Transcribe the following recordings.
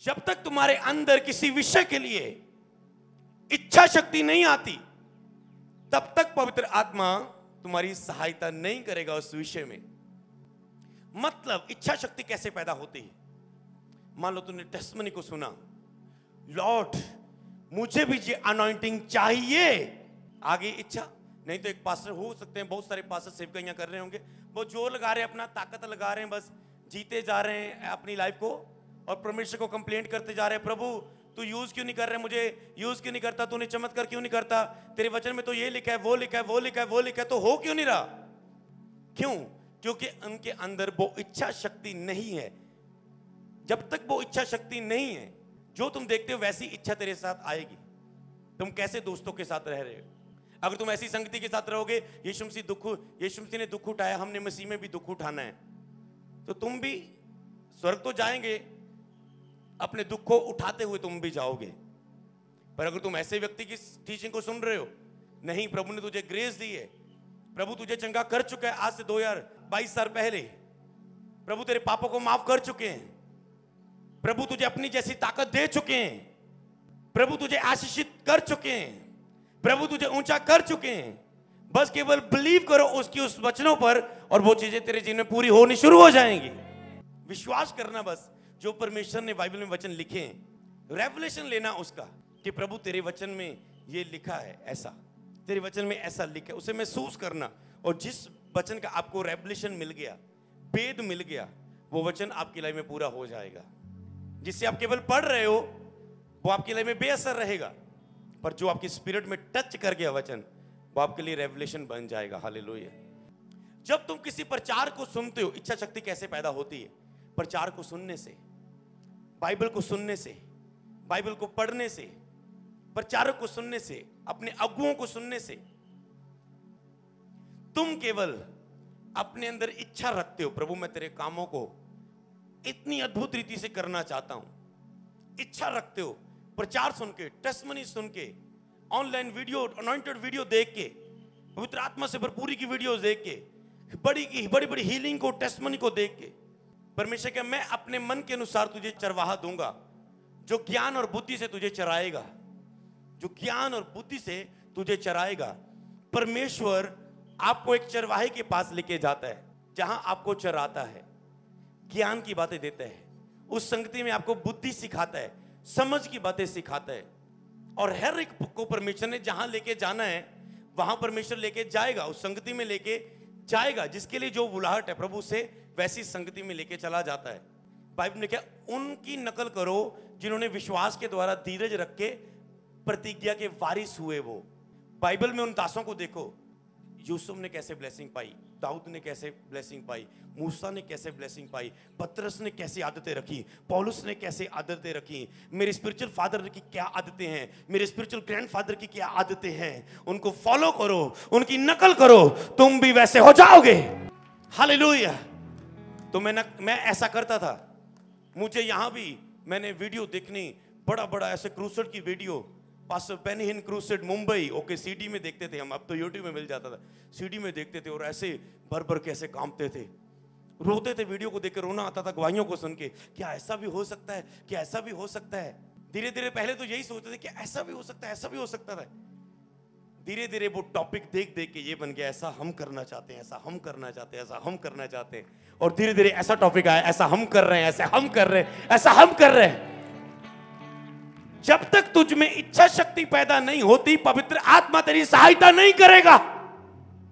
जब तक तुम्हारे अंदर किसी विषय के लिए इच्छा शक्ति नहीं आती, तब तक पवित्र आत्मा तुम्हारी सहायता नहीं करेगा उस विषय में। मतलब इच्छा शक्ति कैसे पैदा होती है? मान लो तुमने टेस्टिमनी को सुना, लॉर्ड मुझे भी ये अनॉइंटिंग चाहिए, आगे इच्छा। नहीं तो एक पास्टर हो सकते हैं, बहुत सारे पास्टर सेवकाइयां कर रहे होंगे, वो जोर लगा रहे हैं, अपना ताकत लगा रहे हैं, बस जीते जा रहे हैं अपनी लाइफ को, और परमेश्वर को कंप्लेंट करते जा रहे हैं, प्रभु तू यूज क्यों नहीं कर रहे, मुझे यूज क्यों नहीं करता, तूने चमत्कार क्यों नहीं करता, तेरे वचन में तो ये लिखा है, वो लिखा है, वो लिखा है, वो लिखा है, तो हो क्यों नहीं रहा? क्यों? क्योंकि उनके अंदर वो इच्छा शक्ति नहीं है। जब तक वो इच्छा शक्ति नहीं है, जो तुम देखते हो वैसी इच्छा तेरे साथ आएगी। तुम कैसे दोस्तों के साथ रह रहे हो? अगर तुम ऐसी संगति के साथ रहोगे, यीशु मसीह ने दुख उठाया, हमने मसीह में भी दुख उठाना है, तो तुम भी स्वर्ग तो जाएंगे, अपने दुख को उठाते हुए तुम भी जाओगे। पर अगर तुम ऐसे व्यक्ति की टीचिंग को सुन रहे हो, नहीं प्रभु ने तुझे ग्रेस दी है, प्रभु तुझे चंगा कर चुका है, आज से 2022 साल पहले प्रभु तेरे पापों को माफ कर चुके हैं, प्रभु तुझे अपनी जैसी ताकत दे चुके हैं, प्रभु तुझे आशीषित कर चुके हैं, प्रभु तुझे ऊंचा कर चुके हैं, बस केवल बिलीव करो उसकी उस वचनों पर और वो चीजें तेरे जीवन में पूरी होनी शुरू हो जाएंगी। विश्वास करना बस, जो परमेश्वर ने बाइबल में वचन लिखे हैं, रेवलेशन लेना उसका कि प्रभु तेरे वचन में ये लिखा है, ऐसा तेरे वचन में ऐसा लिखा है, उसे महसूस करना, और जिस वचन का आपको रेवलेशन मिल गया, भेद मिल गया, वो वचन आपकी लाइफ में पूरा हो जाएगा। जिससे आप केवल पढ़ रहे हो वो आपकी लाइफ में बेअसर रहेगा, पर जो आपकी स्पिरिट में टच कर गया वचन, वो आपके लिए रेवलेशन बन जाएगा। हालेलुया। जब तुम किसी प्रचार को सुनते हो, इच्छा शक्ति कैसे पैदा होती है? प्रचार को सुनने से, बाइबल को सुनने से, बाइबल को पढ़ने से, प्रचारक को सुनने से, अपने अगुओं को सुनने से। तुम केवल अपने अंदर इच्छा रखते हो, प्रभु मैं तेरे कामों को इतनी अद्भुत रीति से करना चाहता हूं। इच्छा रखते हो, प्रचार सुन के, टेस्टिमनी सुन के, ऑनलाइन वीडियो, अनॉइंटेड वीडियो देख के, पवित्र आत्मा से भरपूरी की वीडियोस देख के, बड़ी बड़ी हीलिंग को, टेस्टिमनी को देख के, परमेश्वर क्या मैं अपने मन के अनुसार तुझे चरवाहा दूंगा, जो ज्ञान और बुद्धि से तुझे चराएगा, जो ज्ञान और बुद्धि से तुझे चराएगा। परमेश्वर आपको एक चरवाहे के पास लेके जाता है, जहां आपको चराता है, ज्ञान की बातें देता है, उस संगति में आपको बुद्धि सिखाता है, समझ की बातें सिखाता है, और हर एक को परमेश्वर ने जहां लेके जाना है वहां परमेश्वर लेके जाएगा, उस संगति में लेके जाएगा। जिसके लिए जो बुलाहट है, प्रभु से वैसी संगति में लेके चला जाता है। बाइबल ने क्या, उनकी नकल करो जिन्होंने विश्वास के द्वारा धीरज रख के प्रतिज्ञा के वारिस हुए। वो बाइबल में उन दासों को देखो, यूसुफ ने कैसे ब्लेसिंग पाई, दाऊद ने कैसे ब्लेसिंग पाई, मूसा ने कैसे ब्लेसिंग पाई, पतरस ने कैसी आदतें रखी, पौलुस ने कैसे आदतें रखी, मेरे स्पिरिचुअल फादर की क्या आदतें हैं, मेरे स्पिरिचुअल ग्रैंडफादर की क्या आदतें हैं, उनको फॉलो करो, उनकी नकल करो, तुम भी वैसे हो जाओगे। हालेलुया। तो मैं ऐसा करता था, मुझे यहां भी मैंने वीडियो देखनी, बड़ा ऐसे क्रूसेड की वीडियो, पास्टर बेनी हिन क्रूसेड मुंबई, ओके सीडी में देखते थे हम, अब तो यूट्यूब में मिल जाता था, सीडी में देखते थे, और ऐसे भर के ऐसे कांपते थे, रोते थे, वीडियो को देखकर रोना आता था, गवाहियों को सुन के, क्या ऐसा भी हो सकता है, क्या ऐसा भी हो सकता है। धीरे धीरे पहले तो यही सोचते थे कि ऐसा भी हो सकता है, ऐसा भी हो सकता है। धीरे धीरे वो टॉपिक देख के ये बन गया, ऐसा हम करना चाहते हैं, ऐसा हम करना चाहते हैं, ऐसा हम करना चाहते हैं, और धीरे धीरे ऐसा टॉपिक आया, ऐसा हम कर रहे हैं, ऐसा हम कर रहे हैं, ऐसा हम कर रहे हैं। जब तक तुझ में इच्छा शक्ति पैदा नहीं होती, पवित्र आत्मा तेरी सहायता नहीं करेगा।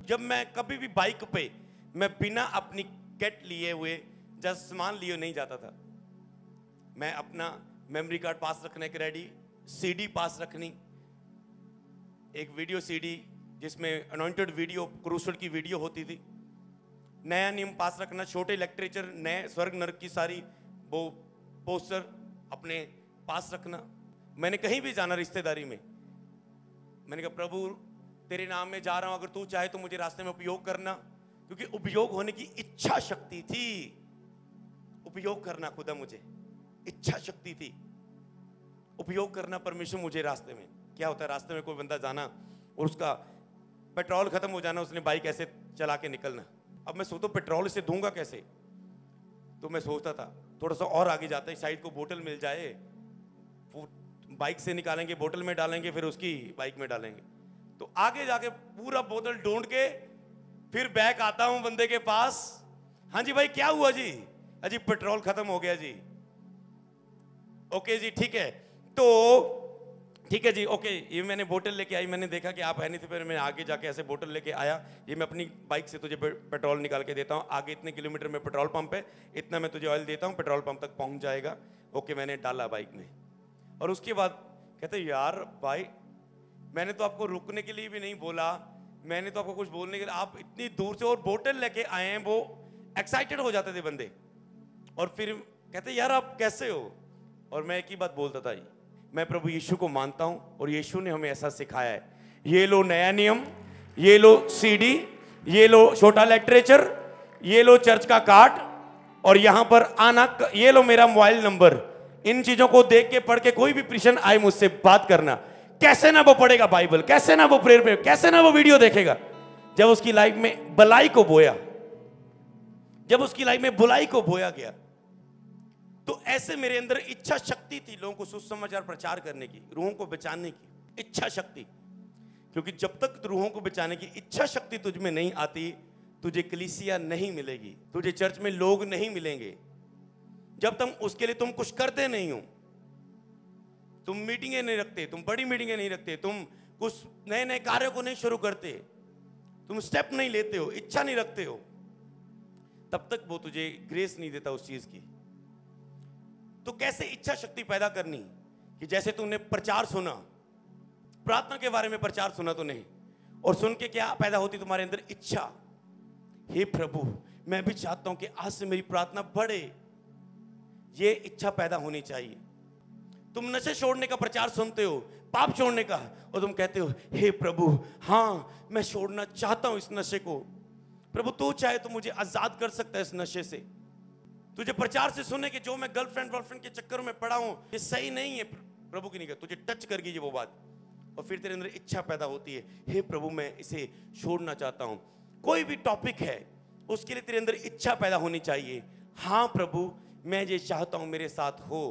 जब मैं कभी भी बाइक पे मैं बिना अपनी किट लिए हुए, जस्ट सामान लिए नहीं जाता था, मैं अपना मेमोरी कार्ड पास रखने के रेडी, सीडी पास रखनी, एक वीडियो सीडी जिसमें अनॉइंटेड वीडियो, क्रूसेड की वीडियो होती थी, नया नियम पास रखना, छोटे लिटरेचर, नए स्वर्ग नरक की सारी वो पोस्टर अपने पास रखना। मैंने कहीं भी जाना रिश्तेदारी में, मैंने कहा प्रभु तेरे नाम में जा रहा हूं, अगर तू चाहे तो मुझे रास्ते में उपयोग करना, क्योंकि उपयोग होने की इच्छा शक्ति थी, उपयोग करना खुदा, मुझे इच्छा शक्ति थी उपयोग करना परमेश्वर मुझे रास्ते में। क्या होता है, रास्ते में कोई बंदा जाना और उसका पेट्रोल खत्म हो जाना, उसने बाइक ऐसे चला के निकलना, अब मैं सोचता पेट्रोल से दूंगा कैसे, तो मैं सोचता था थोड़ा सा और आगे जाते हैं, शायद को बोतल मिल जाए, वो बाइक से निकालेंगे, बोतल में डालेंगे, फिर उसकी बाइक में डालेंगे। तो आगे जाके पूरा बोतल ढूंढ के फिर बैक आता हूं बंदे के पास, हाँ जी भाई क्या हुआ जी? अजी पेट्रोल खत्म हो गया जी। ओके जी ठीक है, तो ठीक है जी, ओके। ये मैंने बोतल लेके आई, मैंने देखा कि आप है नहीं थे, फिर मैं आगे जाके ऐसे बोतल लेके आया, ये मैं अपनी बाइक से तुझे पेट्रोल निकाल के देता हूँ, आगे इतने किलोमीटर में पेट्रोल पंप है, इतना मैं तुझे ऑयल देता हूँ, पेट्रोल पंप तक पहुंच जाएगा। ओके, मैंने डाला बाइक में, और उसके बाद कहते यार भाई मैंने तो आपको रुकने के लिए भी नहीं बोला, मैंने तो आपको कुछ बोलने के लिए, आप इतनी दूर से और बोतल लेके आए हैं। वो एक्साइटेड हो जाते थे बंदे, और फिर कहते यार आप कैसे हो? और मैं एक ही बात बोलता था, मैं प्रभु यीशु को मानता हूं और यीशु ने हमें ऐसा सिखाया है, ये लो नया नियम, ये लो सीडी, ये लो छोटा लिटरेचर, ये लो चर्च का कार्ड, और यहां पर आना, ये लो मेरा मोबाइल नंबर। इन चीजों को देख के पढ़ के कोई भी क्रिश्चियन आए मुझसे बात करना, कैसे ना वो पढ़ेगा बाइबल, कैसे ना वो प्रेयर पे, कैसे ना वो वीडियो देखेगा। जब उसकी लाइफ में भलाई को बोया, जब उसकी लाइफ में बुलाई को बोया गया, तो ऐसे मेरे अंदर इच्छा शक्ति थी लोगों को सुसमाचार प्रचार करने की, रूहों को बचाने की इच्छा शक्ति। क्योंकि जब तक रूहों को बचाने की इच्छा शक्ति तुझ में नहीं आती, तुझे कलीसिया नहीं मिलेगी, तुझे चर्च में लोग नहीं मिलेंगे। जब तुम उसके लिए तुम कुछ करते नहीं हो, तुम मीटिंगें नहीं रखते, तुम बड़ी मीटिंगें नहीं रखते, तुम कुछ नए नए कार्यों को नहीं शुरू करते, तुम स्टेप नहीं लेते हो, इच्छा नहीं रखते हो, तब तक वो तुझे ग्रेस नहीं देता उस चीज की। तो कैसे इच्छा शक्ति पैदा करनी? कि जैसे तुमने प्रचार सुना, प्रार्थना के बारे में प्रचार सुना तूने, और सुन के क्या पैदा होती तुम्हारे अंदर? इच्छा। हे प्रभु मैं भी चाहता हूं कि आज से मेरी प्रार्थना बढ़े, ये इच्छा पैदा होनी चाहिए। तुम नशे छोड़ने का प्रचार सुनते हो, पाप छोड़ने का, और तुम कहते हो हे प्रभु हाँ मैं छोड़ना चाहता हूं इस नशे को, प्रभु तू चाहे तो मुझे आजाद कर सकता है इस नशे से। तुझे प्रचार से सुने कि जो मैं गर्लफ्रेंड बॉयफ्रेंड के चक्कर में पड़ा हूं ये सही नहीं है, प्रभु की नहीं कर, तुझे टच कर गई वो बात, और फिर तेरे अंदर इच्छा पैदा होती है, हे प्रभु मैं इसे छोड़ना चाहता हूं। कोई भी टॉपिक है उसके लिए तेरे अंदर इच्छा पैदा होनी चाहिए, हाँ प्रभु मैं ये चाहता हूं मेरे साथ हो।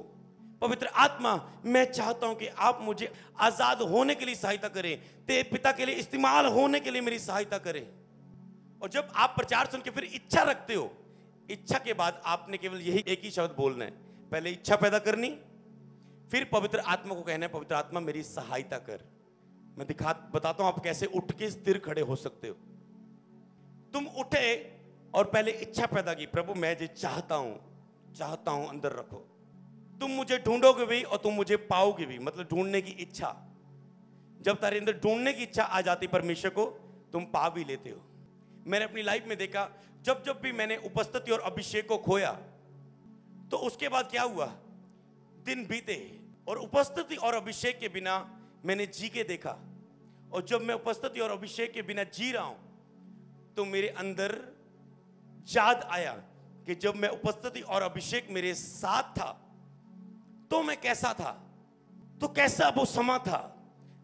पवित्र आत्मा मैं चाहता हूं कि आप मुझे आजाद होने के लिए सहायता करें, तेरे पिता के लिए इस्तेमाल होने के लिए मेरी सहायता करें। और जब आप प्रचार सुन के फिर इच्छा रखते हो, इच्छा के बाद आपने केवल यही एक ही शब्द बोलना है, पहले इच्छा पैदा करनी, फिर पवित्र आत्मा को कहना है पवित्र आत्मा मेरी सहायता कर। मैं बताता हूं आप कैसे उठ के स्थिर खड़े हो सकते हो। तुम उठे और पहले इच्छा पैदा की, प्रभु मैं ये चाहता हूं अंदर रखो। तुम मुझे ढूंढोगे भी और तुम मुझे पाओगे भी, मतलब ढूंढने की इच्छा। जब तेरे अंदर ढूंढने की इच्छा आ जाती परमेश्वर को, तुम पा भी लेते हो। मैंने अपनी लाइफ में देखा, जब जब भी मैंने उपस्थिति और अभिषेक को खोया, तो उसके बाद क्या हुआ, दिन बीते और उपस्थिति और अभिषेक के बिना मैंने जी के देखा। और जब मैं उपस्थिति और अभिषेक के बिना जी रहा हूं, तो मेरे अंदर याद आया कि जब मैं उपस्थिति और अभिषेक मेरे साथ था तो मैं कैसा था, तो कैसा वो समा था।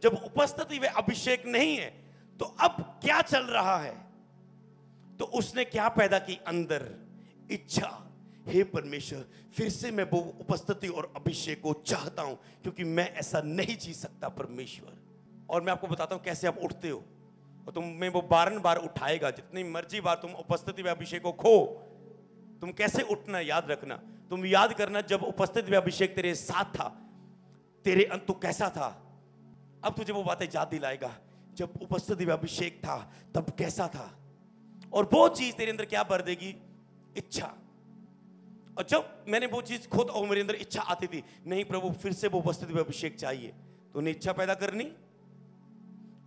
जब उपस्थिति व अभिषेक नहीं है तो अब क्या चल रहा है। तो उसने क्या पैदा की अंदर, इच्छा। हे परमेश्वर फिर से मैं वो उपस्थिति और अभिषेक को चाहता हूं, क्योंकि मैं ऐसा नहीं जी सकता परमेश्वर। और मैं आपको बताता हूं कैसे आप उठते हो, और तुम्हें वो बारंबार उठाएगा। जितनी मर्जी बार तुम उपस्थिति व अभिषेक को खो, तुम कैसे उठना याद रखना। तुम याद करना जब उपस्थिति व अभिषेक तेरे साथ था, तेरे अंत कैसा था। अब तुझे वो बातें याद दिलाएगा, जब उपस्थिति व अभिषेक था तब कैसा था। और वो चीज तेरे अंदर क्या भर देगी, इच्छा। और जब मैंने वो चीज खुद, और मेरे अंदर इच्छा आती थी, नहीं प्रभु फिर से वो उपस्थिति व अभिषेक चाहिए, तो उन्हें इच्छा पैदा करनी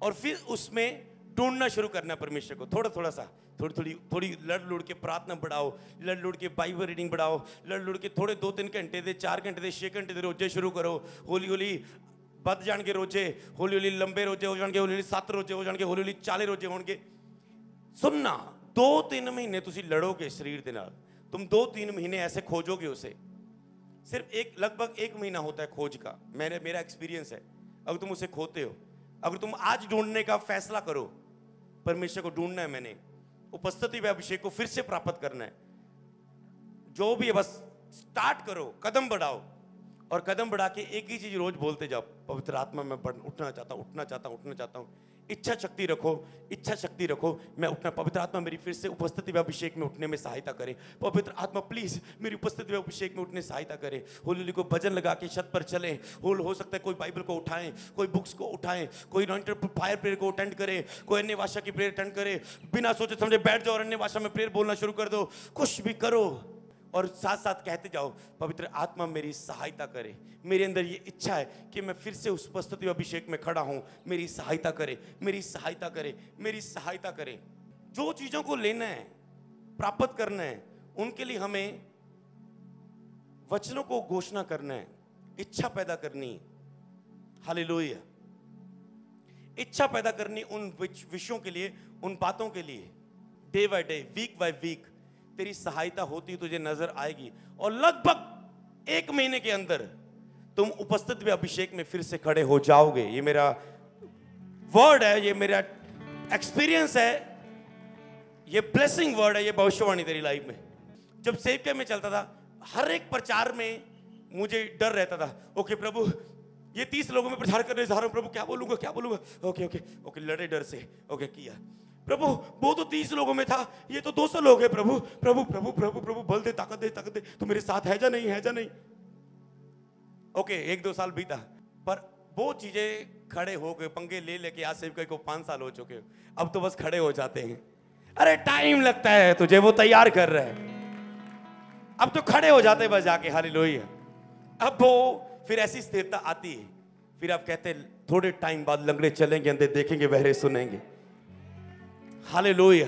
और फिर उसमें ढूंढना शुरू करना परमेश्वर को। थोड़ा थोड़ा सा, थोड़ी लड़ लुड़ के प्रार्थना बढ़ाओ, लड़ लुड़ के बाइबल रीडिंग बढ़ाओ, लड़ लुड़ के थोड़े 2-3 घंटे दे, 4 घंटे दे, 6 घंटे दे रोजे शुरू करो। हौली हौली बद जाएंगे रोजे, हौली हौली लंबे रोजे हो जाएंगे, हौली हौली 7 रोजे हो जाएंगे, हौली हौली 40 रोजे होंगे। सुनना, 2-3 महीने तुसी लड़ोगे शरीर के नाल, तुम 2-3 महीने ऐसे खोजोगे उसे। सिर्फ लगभग 1 महीना होता है खोज का, मेरा एक्सपीरियंस है। अगर तुम उसे खोते हो, अगर तुम आज ढूंढने का फैसला करो, परमेश्वर को ढूंढना है, मैंने उपस्थिति व अभिषेक को फिर से प्राप्त करना है, जो भी है बस स्टार्ट करो, कदम बढ़ाओ, और कदम बढ़ा के एक ही चीज रोज बोलते जाओ, पवित्र आत्मा मैं उठना चाहता हूँ, उठना चाहता हूँ, उठना चाहता हूँ। इच्छा शक्ति रखो, इच्छा शक्ति रखो, मैं उठना, पवित्र आत्मा मेरी फिर से उपस्थिति व अभिषेक में उठने में सहायता करे। पवित्र आत्मा प्लीज मेरी उपस्थिति व अभिषेक में उठने सहायता करे। होली को भजन लगा के छत पर चलें, हो सकता है कोई बाइबल को उठाएं, कोई बुक्स को उठाएं, कोई फायर प्रेयर को अटेंड करे, कोई अन्य भाषा की प्रेयर अटेंड करे, बिना सोचे समझे बैठ जाओ और अन्य भाषा में प्रेयर बोलना शुरू कर दो, कुछ भी करो और साथ साथ कहते जाओ, पवित्र आत्मा मेरी सहायता करे, मेरे अंदर ये इच्छा है कि मैं फिर से उस उपस्थिति अभिषेक में खड़ा हूं, मेरी सहायता करे, मेरी सहायता करे, मेरी सहायता करे। जो चीजों को लेना है, प्राप्त करना है, उनके लिए हमें वचनों को घोषणा करना है, इच्छा पैदा करनी, हालेलुया, इच्छा पैदा करनी उन विषयों के लिए, उन बातों के लिए। Day by day, week by week तेरी सहायता होती तुझे नजर आएगी, और लगभग 1 महीने के अंदर तुम उपस्थित में अभिषेक में फिर से खड़े हो जाओगे। ये मेरा वर्ड है, ये मेरा एक्सपीरियंस है, ये ब्लेसिंग वर्ड है, ये भविष्यवाणी तेरी लाइफ में। जब सेवक में चलता था, हर एक प्रचार में मुझे डर रहता था, ओके प्रभु ये 30 लोगों में प्रचार करने जा रहा हूं, प्रभु क्या बोलूंगा क्या बोलूंगा, ओके ओके ओके, लड़े डर से, ओके किया, प्रभु वो तो 30 लोगों में था, ये तो 200 लोग हैं, प्रभु प्रभु प्रभु प्रभु प्रभु बल दे, ताकत दे, ताकत दे, तो मेरे साथ है जा नहीं, है जा नहीं। ओके 1-2 साल बीता, पर वो चीजें खड़े हो गए, पंगे ले लेके आज सेवकाई को 5 साल हो चुके, अब तो बस खड़े हो जाते हैं। अरे टाइम लगता है तुझे, वो तैयार कर रहा है, अब तो खड़े हो जाते बस जाके, हालेलुया। अब वो फिर ऐसी स्थिरता आती है, फिर आप कहते हैं थोड़े टाइम बाद लंगड़े चलेंगे, अंधे देखेंगे, बहरे सुनेंगे, हालेलुया।